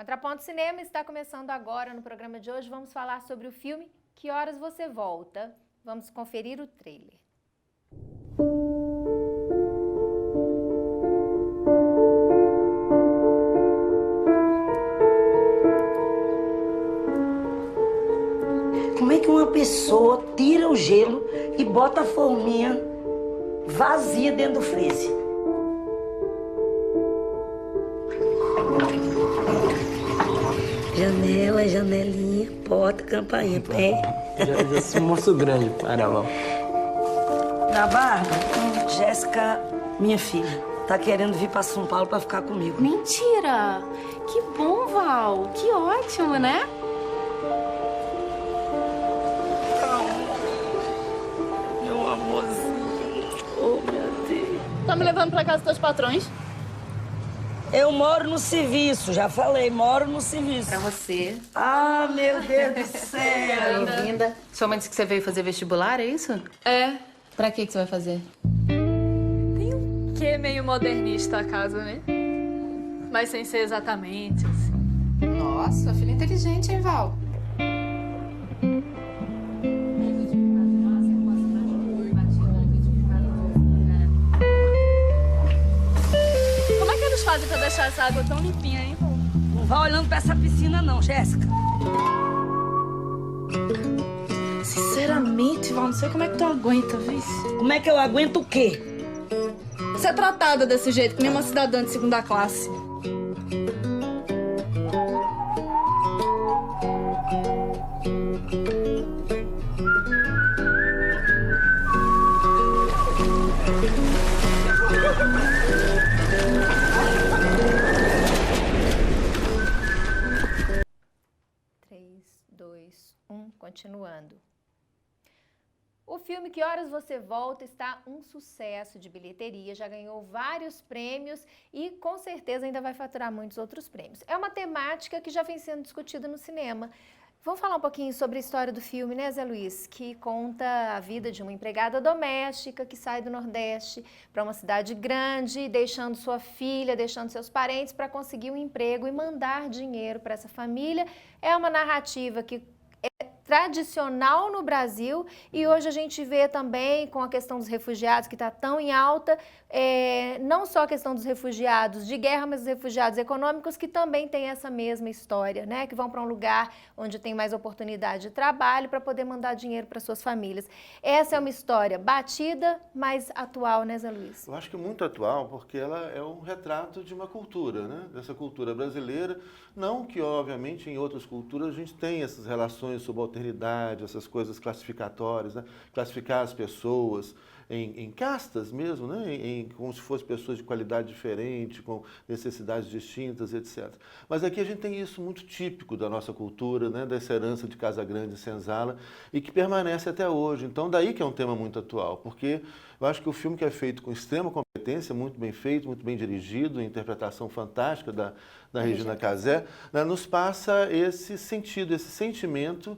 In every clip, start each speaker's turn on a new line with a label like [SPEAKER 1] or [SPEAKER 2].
[SPEAKER 1] Contraponto Cinema está começando agora. No programa de hoje vamos falar sobre o filme Que Horas Você Volta. Vamos conferir o trailer.
[SPEAKER 2] Como é que uma pessoa tira o gelo e bota a forminha vazia dentro do freezer? Janela, janelinha, porta, campainha, pé.
[SPEAKER 3] Já sou um moço grande, para lá.
[SPEAKER 2] Na Barba, Jéssica, minha filha, tá querendo vir pra São Paulo pra ficar comigo.
[SPEAKER 4] Mentira! Que bom, Val! Que ótimo, né?
[SPEAKER 2] Meu amorzinho, oh meu Deus.
[SPEAKER 4] Tá me levando pra casa dos teus patrões?
[SPEAKER 2] Eu moro no serviço, já falei, moro no serviço.
[SPEAKER 4] Pra você.
[SPEAKER 2] Ah, meu Deus do céu.
[SPEAKER 4] Bem-vinda. Sua mãe disse que você veio fazer vestibular, é isso? É. Pra que você vai fazer?
[SPEAKER 5] Tem um quê meio modernista a casa, né? Mas sem ser exatamente assim.
[SPEAKER 4] Nossa, filha inteligente, hein, Val?
[SPEAKER 5] Como é que eles fazem pra deixar essa água tão limpinha, hein, vô?
[SPEAKER 2] Não vá olhando pra essa piscina não, Jéssica.
[SPEAKER 4] Sinceramente, Val, não sei como é que tu aguenta, viu?
[SPEAKER 2] Como é que eu aguento o quê?
[SPEAKER 4] Ser tratada desse jeito, que nem uma cidadã de segunda classe.
[SPEAKER 1] Continuando. O filme Que Horas Você Volta está um sucesso de bilheteria, já ganhou vários prêmios e com certeza ainda vai faturar muitos outros prêmios. É uma temática que já vem sendo discutida no cinema. Vamos falar um pouquinho sobre a história do filme, né, Zé Luiz? Que conta a vida de uma empregada doméstica que sai do Nordeste para uma cidade grande, deixando sua filha, deixando seus parentes para conseguir um emprego e mandar dinheiro para essa família. É uma narrativa que tradicional no Brasil e hoje a gente vê também com a questão dos refugiados que está tão em alta, não só a questão dos refugiados de guerra, mas os refugiados econômicos que também têm essa mesma história, né? Que vão para um lugar onde tem mais oportunidade de trabalho para poder mandar dinheiro para suas famílias. Essa é uma história batida, mas atual, né, Zé Luiz?
[SPEAKER 6] Eu acho que muito atual, porque ela é um retrato de uma cultura, né? Dessa cultura brasileira, não que, obviamente, em outras culturas a gente tem essas relações subalternidade, essas coisas classificatórias, né? Classificar as pessoas em castas mesmo, né? Como se fossem pessoas de qualidade diferente, com necessidades distintas, etc. Mas aqui a gente tem isso muito típico da nossa cultura, né? Dessa herança de Casa Grande e Senzala, e que permanece até hoje. Então, daí que é um tema muito atual, porque eu acho que o filme que é feito com extrema competência, muito bem feito, muito bem dirigido, interpretação fantástica da Regina Casé, né? Nos passa esse sentido, esse sentimento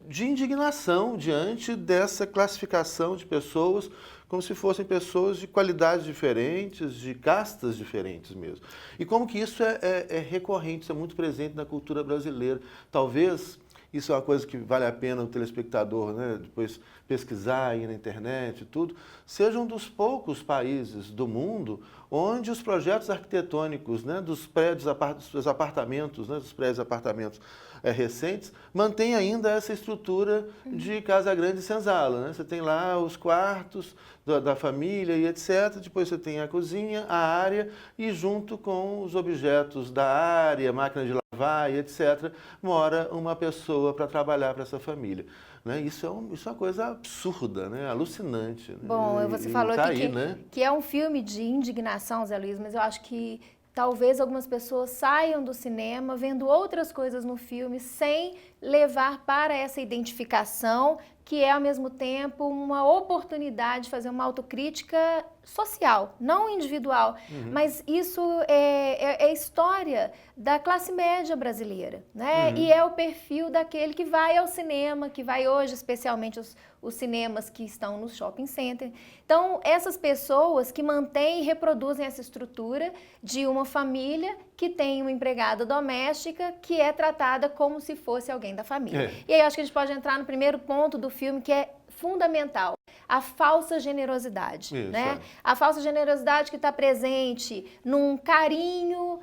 [SPEAKER 6] de indignação diante dessa classificação de pessoas como se fossem pessoas de qualidades diferentes, de castas diferentes mesmo. E como que isso é recorrente, isso é muito presente na cultura brasileira. Talvez isso é uma coisa que vale a pena o telespectador, né, depois pesquisar aí na internet e tudo, seja um dos poucos países do mundo onde os projetos arquitetônicos, né, dos prédios, dos apartamentos, né, dos prédios e apartamentos recentes, mantém ainda essa estrutura de Casa Grande e Senzala, né? Você tem lá os quartos da família e etc. Depois você tem a cozinha, a área e junto com os objetos da área, máquina de lavar e etc., mora uma pessoa para trabalhar para essa família. Né? Isso é uma coisa absurda, né? Alucinante.
[SPEAKER 1] Bom, você falou
[SPEAKER 6] tá
[SPEAKER 1] aqui
[SPEAKER 6] aí, né?
[SPEAKER 1] que é um filme de indignação, Zé Luiz, mas eu acho que talvez algumas pessoas saiam do cinema vendo outras coisas no filme sem levar para essa identificação, que é ao mesmo tempo uma oportunidade de fazer uma autocrítica social, não individual, mas isso é história da classe média brasileira, né? E é o perfil daquele que vai ao cinema, que vai hoje, especialmente os cinemas que estão no shopping center. Então, essas pessoas que mantêm e reproduzem essa estrutura de uma família que tem uma empregada doméstica que é tratada como se fosse alguém da família. E aí acho que a gente pode entrar no primeiro ponto do filme, que é fundamental, a falsa generosidade, né? A falsa generosidade que está presente num carinho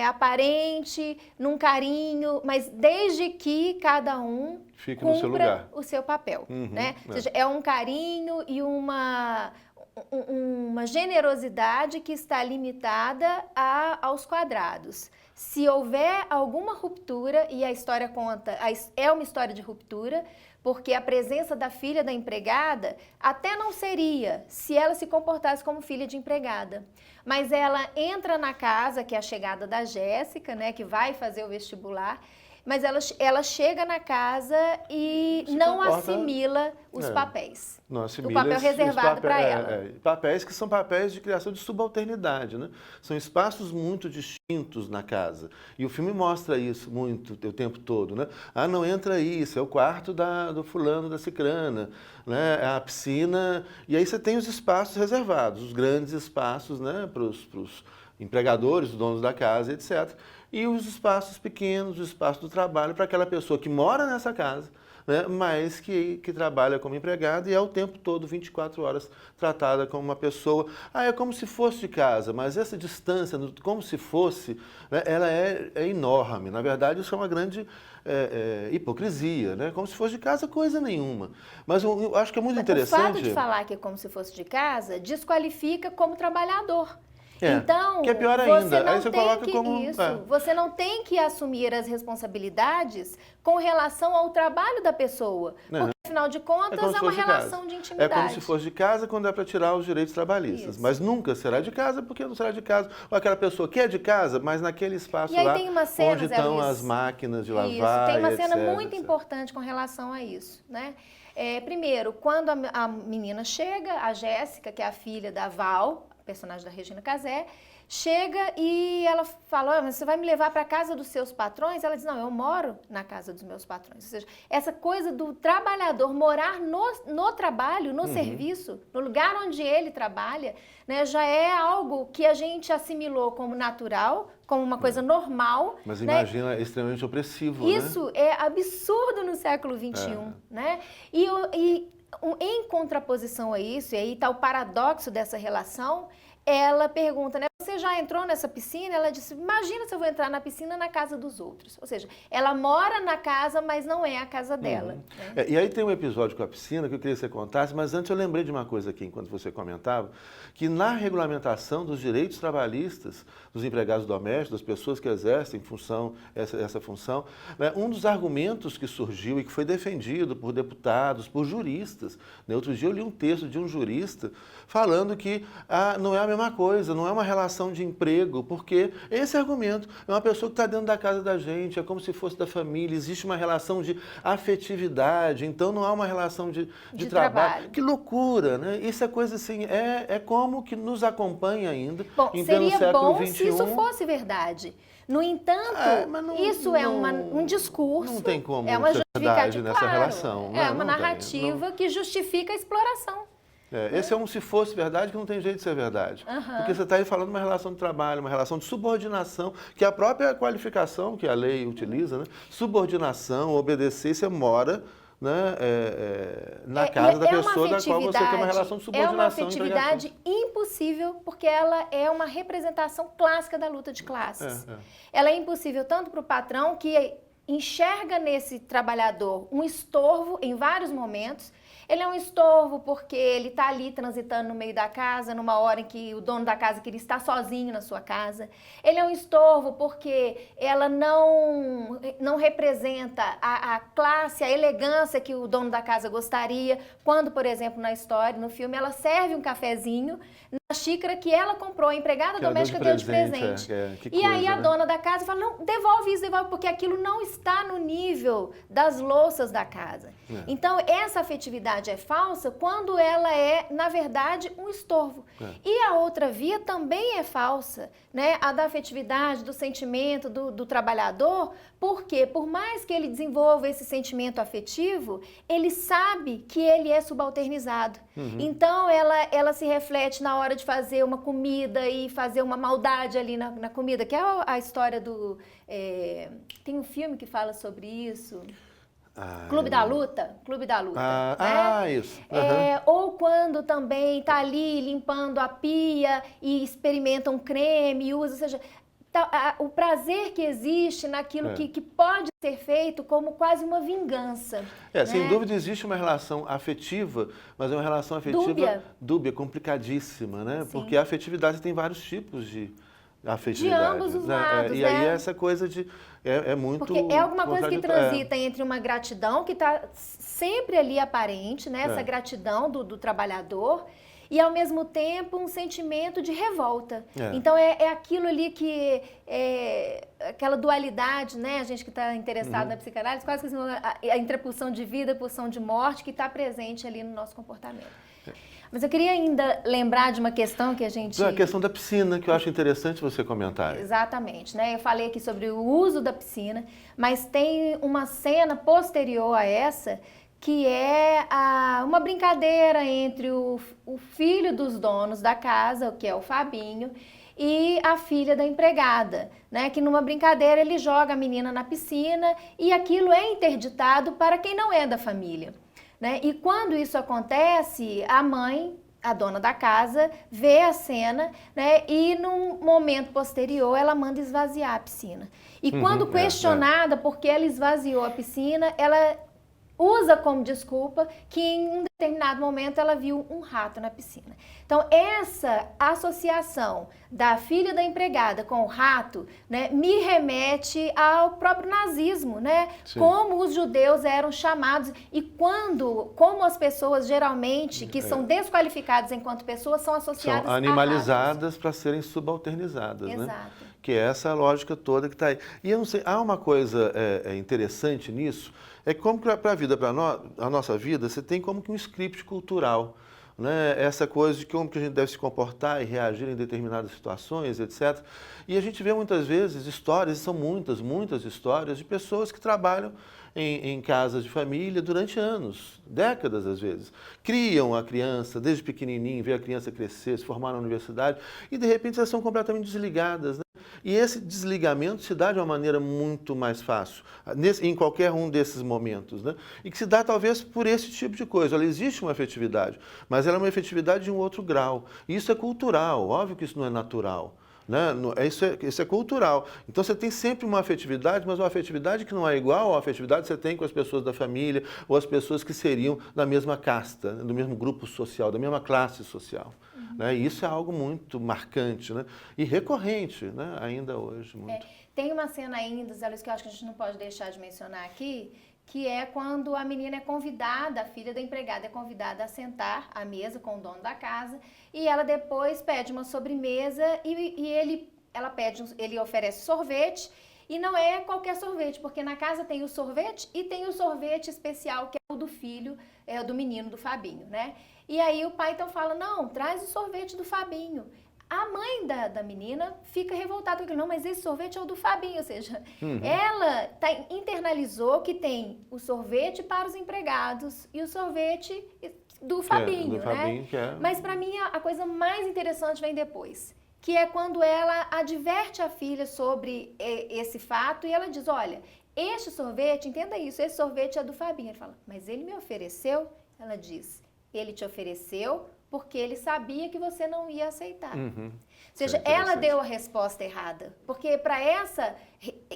[SPEAKER 1] aparente, num carinho, mas desde que cada um
[SPEAKER 6] fique no seu lugar,
[SPEAKER 1] o seu papel, né? Ou seja, é um carinho e uma generosidade que está limitada aos quadrados. Se houver alguma ruptura, e a história conta, é uma história de ruptura, porque a presença da filha da empregada até não seria se ela se comportasse como filha de empregada. Mas ela entra na casa, que é a chegada da Jéssica, né, que vai fazer o vestibular, mas ela chega na casa e não assimila os papéis.
[SPEAKER 6] Não assimila
[SPEAKER 1] o papel reservado para ela.
[SPEAKER 6] Papéis que são papéis de criação de subalternidade, né? São espaços muito distintos na casa. E o filme mostra isso muito o tempo todo, né? Ah, não entra aí, isso é o quarto do fulano, da cicrana, né? A piscina. E aí você tem os espaços reservados, os grandes espaços, né? Para os empregadores, os donos da casa, etc. E os espaços pequenos, os espaços do trabalho para aquela pessoa que mora nessa casa, né, mas que trabalha como empregada e é o tempo todo, 24 horas, tratada como uma pessoa. É como se fosse de casa, mas essa distância, como se fosse, né, ela é enorme. Na verdade, isso é uma grande hipocrisia, né? Como se fosse de casa, coisa nenhuma. Mas eu acho que é muito interessante...
[SPEAKER 1] O fato de falar que é como se fosse de casa desqualifica como trabalhador. Então,
[SPEAKER 6] que é pior ainda.
[SPEAKER 1] Você não
[SPEAKER 6] aí você coloca
[SPEAKER 1] que,
[SPEAKER 6] como...
[SPEAKER 1] Você não tem que assumir as responsabilidades com relação ao trabalho da pessoa. Porque, afinal de contas, é uma relação de intimidade.
[SPEAKER 6] É como se fosse de casa quando é para tirar os direitos trabalhistas. Isso. Mas nunca será de casa porque não será de casa. Ou aquela pessoa que é de casa, mas naquele espaço lá onde estão as máquinas de lavar,
[SPEAKER 1] isso. Tem uma cena
[SPEAKER 6] etc,
[SPEAKER 1] muito importante com relação a isso, né? Primeiro, quando a menina chega, a Jéssica, que é a filha da Val, personagem da Regina Casé, chega e ela fala, mas você vai me levar para a casa dos seus patrões? Ela diz, não, eu moro na casa dos meus patrões. Ou seja, essa coisa do trabalhador morar no trabalho, no serviço, no lugar onde ele trabalha, né, já é algo que a gente assimilou como natural, como uma coisa normal.
[SPEAKER 6] Mas
[SPEAKER 1] né?
[SPEAKER 6] imagina, é extremamente opressivo,
[SPEAKER 1] Isso é absurdo no século XXI, né? Em contraposição a isso, e aí está o paradoxo dessa relação, ela pergunta, né, você já entrou nessa piscina? Ela disse, imagina se eu vou entrar na piscina na casa dos outros. Ou seja, ela mora na casa, mas não é a casa dela. Né?
[SPEAKER 6] E aí tem um episódio com a piscina que eu queria que você contasse, mas antes eu lembrei de uma coisa aqui, enquanto você comentava, que na regulamentação dos direitos trabalhistas dos empregados domésticos, das pessoas que exercem essa função, né, um dos argumentos que surgiu e que foi defendido por deputados, por juristas, né, outro dia eu li um texto de um jurista falando que não é a mesma coisa, não é uma relação de emprego, porque esse argumento é uma pessoa que está dentro da casa da gente, é como se fosse da família, existe uma relação de afetividade, então não há uma relação de trabalho. Que loucura, né? Isso é coisa assim, é como que nos acompanha ainda em pleno século XXI.
[SPEAKER 1] Seria bom se isso fosse verdade. No entanto, isso é um discurso,
[SPEAKER 6] não tem como
[SPEAKER 1] é uma
[SPEAKER 6] ser verdade nessa
[SPEAKER 1] claro,
[SPEAKER 6] relação.
[SPEAKER 1] É uma narrativa que justifica a exploração.
[SPEAKER 6] Esse é um se fosse verdade que não tem jeito de ser verdade. Porque você está aí falando de uma relação de trabalho, uma relação de subordinação, que é a própria qualificação que a lei utiliza, né? Subordinação, obedecer, você mora, né, na casa da pessoa da qual você tem uma relação de subordinação.
[SPEAKER 1] É uma afetividade impossível, porque ela é uma representação clássica da luta de classes. Ela é impossível tanto para o patrão, que enxerga nesse trabalhador um estorvo em vários momentos. Ele é um estorvo porque ele está ali transitando no meio da casa, numa hora em que o dono da casa queria estar sozinho na sua casa. Ele é um estorvo porque ela não representa a classe, a elegância que o dono da casa gostaria. Quando, por exemplo, na história, no filme, ela serve um cafezinho a xícara que ela comprou, a empregada
[SPEAKER 6] Que ela
[SPEAKER 1] doméstica deu de presente.
[SPEAKER 6] que
[SPEAKER 1] E aí
[SPEAKER 6] coisa,
[SPEAKER 1] a
[SPEAKER 6] né?
[SPEAKER 1] dona da casa fala, não, devolve isso, devolve, porque aquilo não está no nível das louças da casa.
[SPEAKER 6] É.
[SPEAKER 1] Então, essa afetividade é falsa quando ela é, na verdade, um estorvo.
[SPEAKER 6] É.
[SPEAKER 1] E a outra via também é falsa, né? A da afetividade, do sentimento do trabalhador, porque por mais que ele desenvolva esse sentimento afetivo, ele sabe que ele é subalternizado. Então, ela se reflete na hora de fazer uma comida e fazer uma maldade ali na comida, que é a história do... tem um filme que fala sobre isso... Clube da Luta, né?
[SPEAKER 6] Isso.
[SPEAKER 1] Ou quando também tá ali limpando a pia e experimenta um creme e usa, ou seja, o prazer que existe naquilo que pode ser feito como quase uma vingança.
[SPEAKER 6] Sem
[SPEAKER 1] né?
[SPEAKER 6] dúvida existe uma relação afetiva, mas é uma relação afetiva dúbia, complicadíssima, né?
[SPEAKER 1] Sim.
[SPEAKER 6] Porque a afetividade tem vários tipos de afetividade.
[SPEAKER 1] De ambos os lados,
[SPEAKER 6] E aí
[SPEAKER 1] né?
[SPEAKER 6] essa coisa de... É muito
[SPEAKER 1] Porque é alguma coisa que
[SPEAKER 6] contraditório.
[SPEAKER 1] transita entre uma gratidão que está sempre ali aparente, né? Essa gratidão do trabalhador, e ao mesmo tempo um sentimento de revolta. Então é aquilo ali que aquela dualidade, né? A gente que está interessado na psicanálise, quase que assim, a entrepulsão de vida, pulsão de morte que está presente ali no nosso comportamento. Mas eu queria ainda lembrar de uma questão que a gente...
[SPEAKER 6] A questão da piscina, que eu acho interessante você comentar.
[SPEAKER 1] Exatamente, né? Eu falei aqui sobre o uso da piscina, mas tem uma cena posterior a essa que é uma brincadeira entre o filho dos donos da casa, que é o Fabinho, e a filha da empregada, né? Que numa brincadeira ele joga a menina na piscina e aquilo é interditado para quem não é da família. Né? E quando isso acontece, a mãe, a dona da casa, vê a cena, né? E num momento posterior ela manda esvaziar a piscina. E quando questionada por que ela esvaziou a piscina, ela usa como desculpa que em um determinado momento ela viu um rato na piscina. Então, essa associação da filha da empregada com o rato, né, me remete ao próprio nazismo, né?
[SPEAKER 6] Sim.
[SPEAKER 1] Como os judeus eram chamados e como as pessoas geralmente que são desqualificadas enquanto pessoas são associadas
[SPEAKER 6] São animalizadas para serem subalternizadas,
[SPEAKER 1] Exato.
[SPEAKER 6] né? Que é essa lógica toda que está aí. E eu não sei, há uma coisa interessante nisso, é como para a vida, para a nossa vida, você tem como que um script cultural, né? Essa coisa de como que a gente deve se comportar e reagir em determinadas situações, etc. E a gente vê muitas vezes histórias, e são muitas histórias de pessoas que trabalham em casas de família durante anos, décadas às vezes. Criam a criança desde pequenininho, vê a criança crescer, se formar na universidade e de repente elas são completamente desligadas, né? E esse desligamento se dá de uma maneira muito mais fácil, em qualquer um desses momentos, né? E que se dá talvez por esse tipo de coisa. Olha, existe uma afetividade, mas ela é uma afetividade de um outro grau. E isso é cultural, óbvio que isso não é natural. Né? Isso é cultural. Então você tem sempre uma afetividade, mas uma afetividade que não é igual à afetividade que você tem com as pessoas da família ou as pessoas que seriam da mesma casta, do mesmo grupo social, da mesma classe social. Né? E isso é algo muito marcante, né? E recorrente, né? Ainda hoje. Muito.
[SPEAKER 1] Tem uma cena ainda, Zé Luiz, que eu acho que a gente não pode deixar de mencionar aqui, que é quando a menina é convidada, a filha da empregada é convidada a sentar à mesa com o dono da casa e ela depois pede uma sobremesa e ele oferece sorvete e não é qualquer sorvete, porque na casa tem o sorvete e tem o sorvete especial que é o do filho, do menino, do Fabinho, né? E aí o pai então fala, não, traz o sorvete do Fabinho. A mãe da menina fica revoltada com aquilo, não, mas esse sorvete é o do Fabinho, ou seja, ela internalizou que tem o sorvete para os empregados e o sorvete do Fabinho, né? Mas para mim a coisa mais interessante vem depois, que é quando ela adverte a filha sobre esse fato e ela diz, olha, este sorvete, entenda isso, esse sorvete é do Fabinho. Ele fala, mas ele me ofereceu? Ela diz, ele te ofereceu porque ele sabia que você não ia aceitar. Ou seja, ela deu a resposta errada. Porque para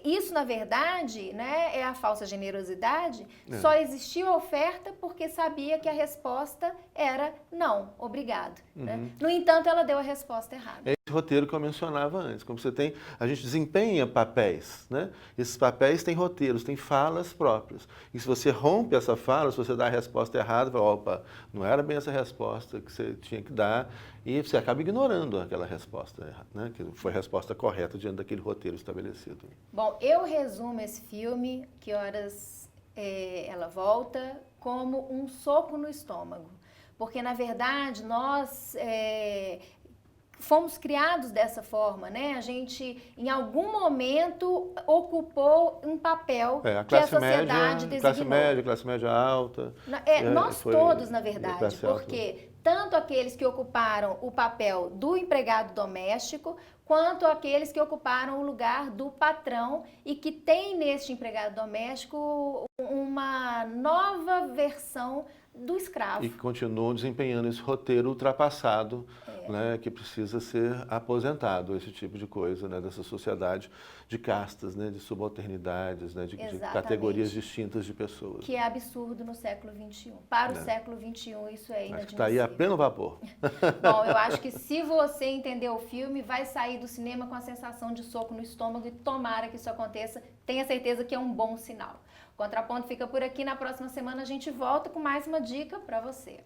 [SPEAKER 1] isso na verdade, né, é a falsa generosidade, só existiu a oferta porque sabia que a resposta era não, obrigado. Né? No entanto, ela deu a resposta errada.
[SPEAKER 6] roteiro que eu mencionava antes, como você tem, a gente desempenha papéis, né? Esses papéis têm roteiros, têm falas próprias. E se você rompe essa fala, se você dá a resposta errada, fala, opa, não era bem essa resposta que você tinha que dar, e você acaba ignorando aquela resposta, né? Que foi a resposta correta diante daquele roteiro estabelecido.
[SPEAKER 1] Bom, eu resumo esse filme, Que Horas Ela Volta, como um soco no estômago. Porque, na verdade, nós fomos criados dessa forma, né? A gente, em algum momento, ocupou um papel que a sociedade designou.
[SPEAKER 6] Classe média alta.
[SPEAKER 1] Nós todos, na verdade, porque tanto aqueles que ocuparam o papel do empregado doméstico, quanto aqueles que ocuparam o lugar do patrão e que tem neste empregado doméstico uma nova versão do escravo.
[SPEAKER 6] E continuam desempenhando esse roteiro ultrapassado, né, que precisa ser aposentado, esse tipo de coisa, né, dessa sociedade de castas, né, de subalternidades, né, de categorias distintas de pessoas.
[SPEAKER 1] Que é absurdo no século XXI. Para o século XXI isso é inadmissível.
[SPEAKER 6] Está aí a pleno vapor.
[SPEAKER 1] Bom, eu acho que se você entender o filme, vai sair do cinema com a sensação de soco no estômago e tomara que isso aconteça. Tenha certeza que é um bom sinal. O Contraponto fica por aqui. Na próxima semana a gente volta com mais uma dica para você.